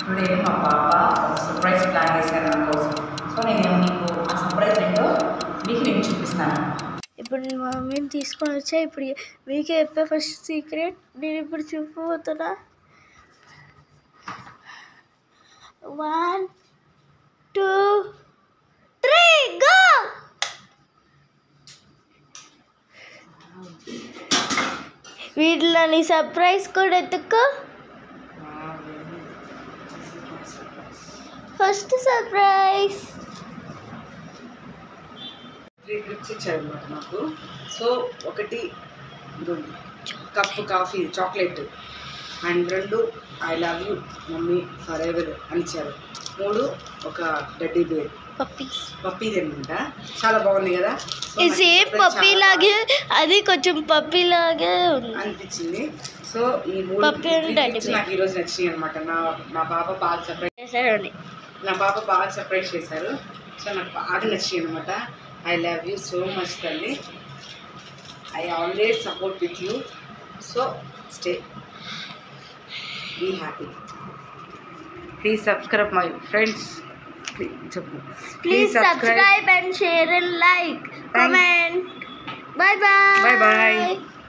Today మా పాప surprise plan చేశారు నా కోసం. సో నేను మీకు ఆ సర్ప్రైజ్ ఏంటో మీకు నేను చూపిస్తాను. ఇప్పుడు నేను మా మమ్మీని తీసుకొని వచ్చా. ఇప్పుడు మీకే చెప్పే ఫస్ట్ సీక్రెట్ నేను ఇప్పుడు చూపబోతున్నా. 1 2 3 గో. వీటిలో నీ సర్ప్రైజ్ కూడా ఎత్తుకో. ఫస్ట్ సర్ప్రైజ్ 3 గిఫ్ట్స్ ఇచ్చారనమాట నాకు. సో ఒకటి cup coffee chocolate, and 2 I love you mummy for ever అని ఇచ్చారు. 3 ఒక టెడ్డీ బేర్ పప్పీది అనమాట. చాలా బాగుంది కదా. సేమ్ పప్పీ లాగే, అది కొంచెం పప్పీ లాగే అనిపించింది. సో ఈ 3 నాకు ఈరోజు నచ్చినాయి అనమాట. నా పాప బాగా సర్ప్రైజ్ చేశారు. సో నాకు బాగా నచ్చినాయి అనమాట. I love you so much తల్లి. I always support with you. So stay be happy. Please subscribe my friends. Please subscribe and share and like, comment. Bye bye. Bye bye.